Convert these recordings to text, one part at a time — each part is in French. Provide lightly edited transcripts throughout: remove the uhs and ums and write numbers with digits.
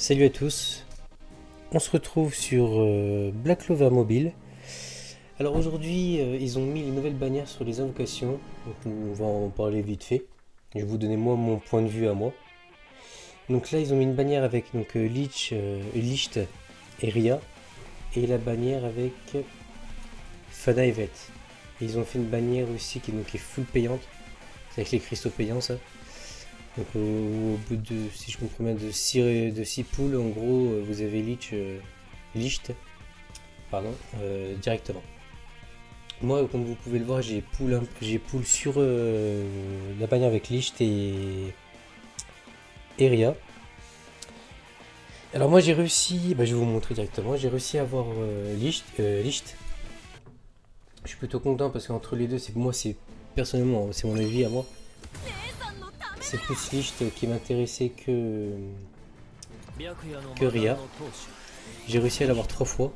Salut à tous, on se retrouve sur Black Clover Mobile. Alors aujourd'hui ils ont mis les nouvelles bannières sur les invocations, donc on va en parler vite fait. Je vais vous donner moi mon point de vue à moi. Donc là ils ont mis une bannière avec donc Licht et Ria, et la bannière avec Fana et Veth. Et ils ont fait une bannière aussi qui est full payante, c'est avec les cristaux payants ça. Donc au bout de, si je comprends bien, de 6 poules, en gros, vous avez Licht directement. Moi, comme vous pouvez le voir, j'ai pool sur la bannière avec Licht et Ria. Alors moi j'ai réussi, je vais vous montrer directement, j'ai réussi à avoir Licht. Je suis plutôt content parce qu'entre les deux, personnellement, c'est mon avis à moi. C'est plus Licht qui m'intéressait que Ria. J'ai réussi à l'avoir 3 fois.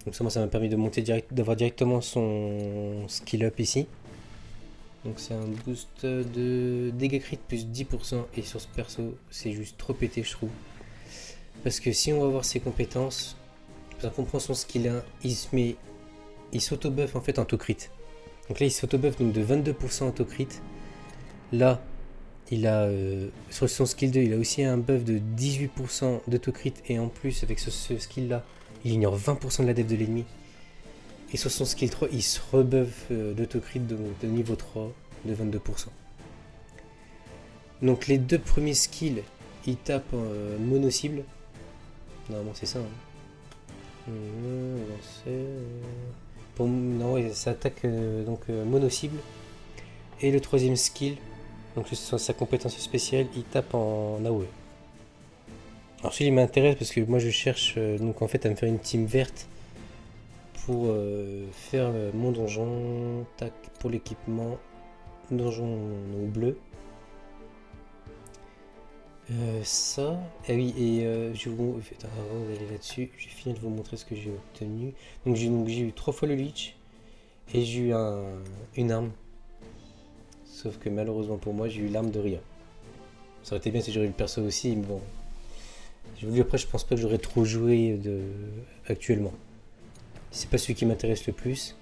Donc ça m'a permis de monter d'avoir directement son skill up ici. Donc c'est un boost de dégâts crit plus 10%. Et sur ce perso, c'est juste trop pété, je trouve. Parce que si on va voir ses compétences, on prend son skill 1, il s'auto-buff en fait en auto-crit. Donc là il s'auto-buff donc de 22% auto-crit. Là, il a sur son skill 2, il a aussi un buff de 18% d'autocrit, et en plus avec ce skill là, il ignore 20% de la def de l'ennemi. Et sur son skill 3, il se rebuff d'autocrit de niveau 3 de 22%. Donc les deux premiers skills, il tape mono cible. Normalement c'est ça. Ça attaque mono cible. Et le troisième skill, donc sa compétence spéciale, il tape en AOE. Alors celui-là il m'intéresse parce que moi je cherche donc en fait à me faire une team verte pour faire mon donjon, tac, pour l'équipement, donjon bleu. Ça, et oui, et je vous avant d'aller là-dessus, je vais finir de vous montrer ce que j'ai obtenu. Donc j'ai eu 3 fois le leech et j'ai eu une arme. Sauf que malheureusement pour moi, j'ai eu l'arme de Ria. Ça aurait été bien si j'aurais eu le perso aussi, mais bon. Après, je pense pas que j'aurais trop joué actuellement. C'est pas celui qui m'intéresse le plus.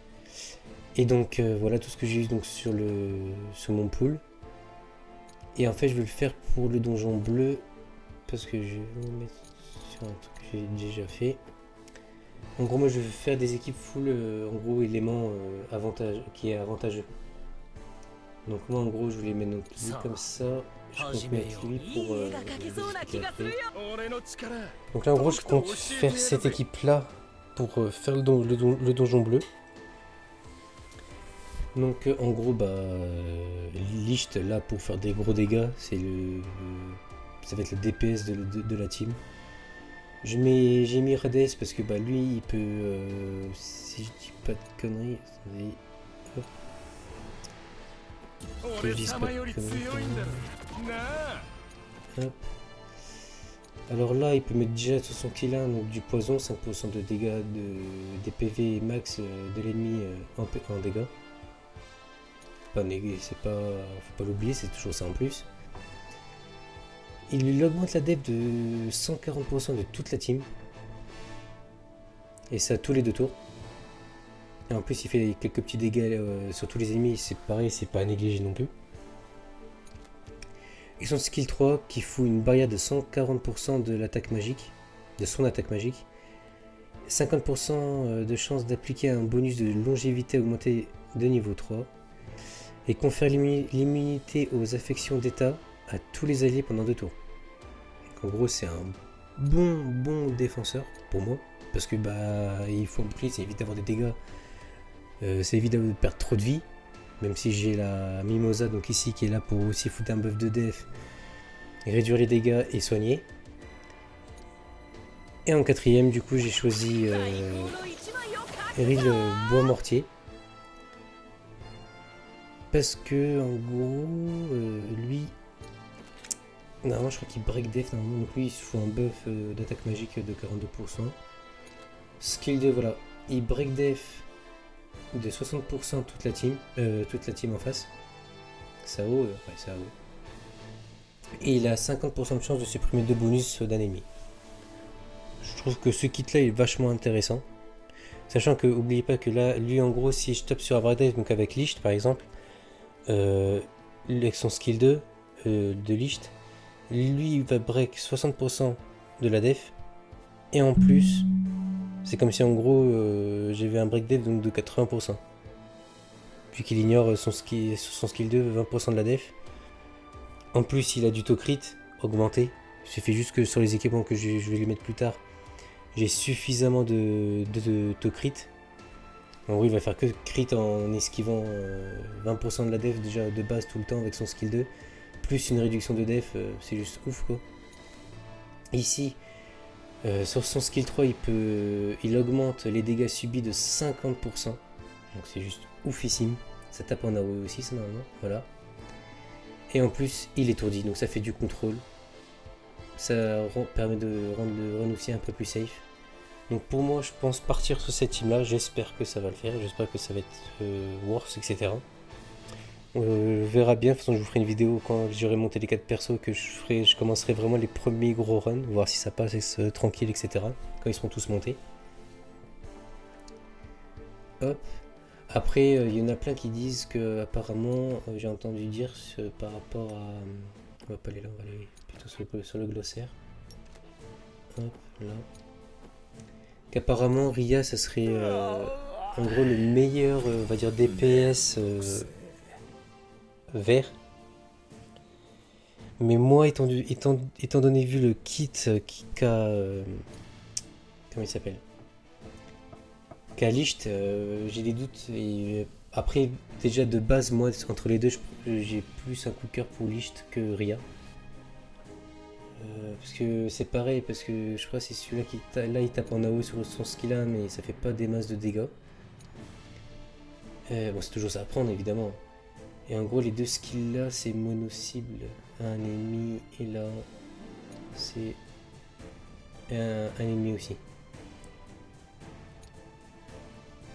Et donc voilà tout ce que j'ai eu donc sur mon pool. Et en fait, je vais le faire pour le donjon bleu parce que je vais me mettre sur un truc que j'ai déjà fait. En gros, moi, je vais faire des équipes full, en gros, éléments qui est avantageux. Donc moi en gros je voulais mettre donc lui comme ça, je compte mettre lui pour donc là en gros je compte faire cette équipe là pour faire le donjon bleu. Donc en gros Licht là pour faire des gros dégâts, ça va être le DPS de la team. J'ai mis Rades parce que lui il peut si je dis pas de conneries, attendez. Que je dise pas de conneries. Hop. Alors là, il peut mettre déjà sur son kill 1 donc du poison, 5% de dégâts, des PV max de l'ennemi en dégâts. Faut pas l'oublier, c'est toujours ça en plus. Il augmente la def de 140% de toute la team. Et ça tous les 2 tours. Et en plus il fait quelques petits dégâts sur tous les ennemis, c'est pareil, c'est pas à négliger non plus. Et son skill 3 qui fout une barrière de 140% de l'attaque magique, de son attaque magique. 50% de chance d'appliquer un bonus de longévité augmenté de niveau 3. Et confère l'immunité aux affections d'état à tous les alliés pendant 2 tours. Donc, en gros c'est un bon défenseur pour moi. Parce que il faut bouclier, ça évite d'avoir des dégâts. Ça évite de perdre trop de vie, même si j'ai la Mimosa donc ici qui est là pour aussi foutre un buff de def, réduire les dégâts et soigner. Et en quatrième du coup j'ai choisi Eril Bois Mortier parce que en gros lui normalement je crois qu'il break def normalement, donc lui il se fout un buff d'attaque magique de 42%. Skill 2 voilà, il break def de 60% toute la team en face. Sao, ouais, Sao. Et il a 50% de chance de supprimer 2 bonus d'un ennemi. Je trouve que ce kit là est vachement intéressant. Sachant que, oubliez pas que là, lui en gros, si je tape sur un break def, donc avec Licht par exemple, avec son skill 2 de Licht, lui il va break 60% de la def. Et en plus, c'est comme si en gros j'avais un break def donc de 80%. Puis qu'il ignore son skill 2, 20% de la def. En plus, il a du taux crit augmenté. Il suffit juste que sur les équipements que je vais les mettre plus tard, j'ai suffisamment de taux crit. En gros, il va faire que crit en esquivant 20% de la def déjà de base tout le temps avec son skill 2. Plus une réduction de def, c'est juste ouf quoi. Ici, sur son skill 3, il augmente les dégâts subis de 50%. Donc c'est juste oufissime. Ça tape en AOE aussi, ça normalement. Voilà. Et en plus, il étourdit, donc ça fait du contrôle. Ça permet de rendre le run aussi un peu plus safe. Donc pour moi, je pense partir sur cette team là. J'espère que ça va le faire. J'espère que ça va être worse, etc. On verra bien. De toute façon, je vous ferai une vidéo quand j'aurai monté les 4 persos que je commencerai vraiment les premiers gros runs, voir si ça passe tranquille, etc. Quand ils seront tous montés. Hop. Après, il y en a plein qui disent que apparemment, j'ai entendu dire par rapport à... on va pas aller là, on va aller plutôt sur le glossaire. Hop, là. Qu'apparemment, Ria, ça serait en gros le meilleur, on va dire, DPS vert. Mais moi, étant donné vu le kit qu'a... comment il s'appelle, Licht, j'ai des doutes. Et après, déjà de base, moi, entre les deux, j'ai plus un coup de cœur pour Licht que Ria. Parce que c'est pareil, parce que je crois que c'est celui-là qui là il tape en AO sur son skill 1, mais ça fait pas des masses de dégâts. Bon, c'est toujours ça à prendre évidemment. Et en gros, les deux skills là, c'est mono-cible. Un ennemi, et là, c'est un ennemi aussi.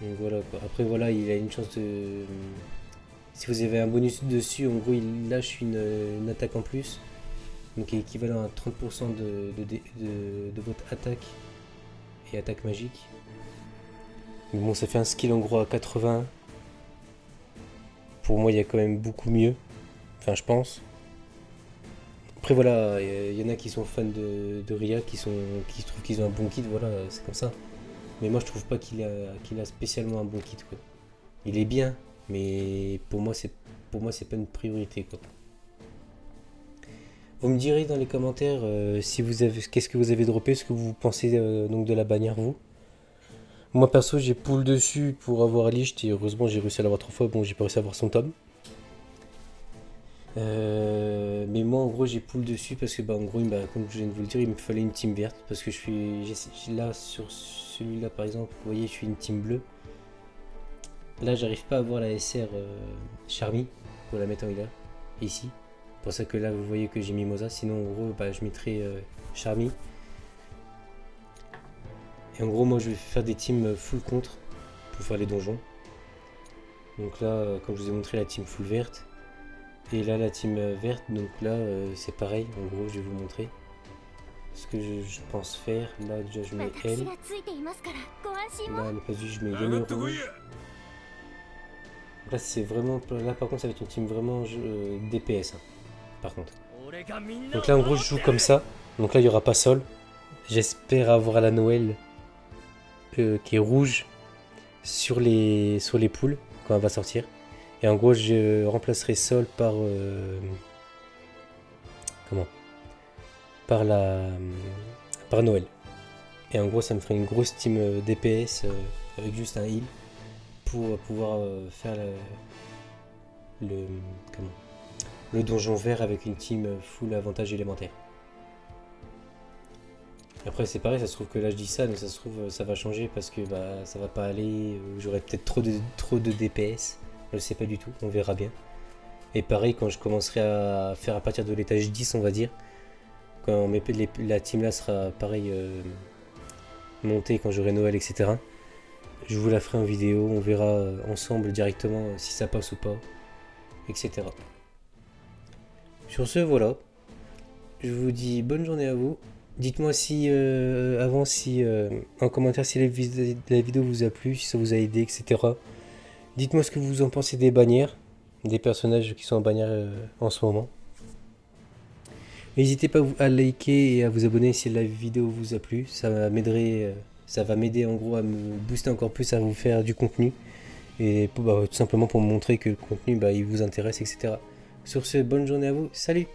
Donc voilà quoi. Après voilà, il a une chance de... Si vous avez un bonus dessus, en gros il lâche une attaque en plus. Donc équivalent à 30% de votre attaque et attaque magique. Mais bon, ça fait un skill en gros à 80. Pour moi, il y a quand même beaucoup mieux. Enfin, je pense. Après voilà, il y en a qui sont fans de Ria, qui trouvent qu'ils ont un bon kit, voilà, c'est comme ça. Mais moi je trouve pas qu'il a spécialement un bon kit quoi. Il est bien, mais pour moi c'est pas une priorité quoi. Vous me direz dans les commentaires si vous avez qu'est-ce que vous avez droppé, ce que vous pensez donc de la bannière vous. Moi perso j'ai pull dessus pour avoir Licht et heureusement j'ai réussi à l'avoir 3 fois, bon j'ai pas réussi à avoir son tome. Mais moi en gros j'ai pull dessus parce que bah en gros comme je viens de vous le dire il me fallait une team verte parce que je suis là sur celui-là par exemple, vous voyez je suis une team bleue. Là j'arrive pas à avoir la SR Charmy pour la mettre en healer ici. C'est pour ça que là vous voyez que j'ai mis Moza, sinon en gros bah, je mettrais Charmy. Et en gros moi je vais faire des teams full contre pour faire les donjons. Donc là comme je vous ai montré la team full verte. Et là la team verte, donc là c'est pareil, en gros je vais vous montrer ce que je pense faire. Là déjà je mets elle. Là le pas je mets Yami rouge. Là c'est vraiment, là par contre ça va être une team vraiment DPS hein, par contre. Donc là en gros je joue comme ça, donc là il n'y aura pas Sol. J'espère avoir la Noël qui est rouge sur les poules quand elle va sortir. Et en gros, je remplacerai Sol par... Par Noël. Et en gros, ça me ferait une grosse team DPS avec juste un heal pour pouvoir faire le donjon vert avec une team full avantage élémentaire. Après c'est pareil, ça se trouve que là je dis ça, mais ça se trouve ça va changer parce que bah ça va pas aller, j'aurai peut-être trop de DPS. Je sais pas du tout, on verra bien. Et pareil quand je commencerai à faire à partir de l'étage 10 on va dire, quand la team là sera pareil montée, quand j'aurai Noël etc. Je vous la ferai en vidéo, on verra ensemble directement si ça passe ou pas, etc. Sur ce voilà, je vous dis bonne journée à vous, Dites-moi si, avant, si, en commentaire si la vidéo vous a plu, si ça vous a aidé, etc. Dites-moi ce que vous en pensez des bannières, des personnages qui sont en bannière en ce moment. N'hésitez pas à liker et à vous abonner si la vidéo vous a plu. Ça va m'aider en gros à me booster encore plus à vous faire du contenu. Et tout simplement pour me montrer que le contenu il vous intéresse, etc. Sur ce, bonne journée à vous. Salut!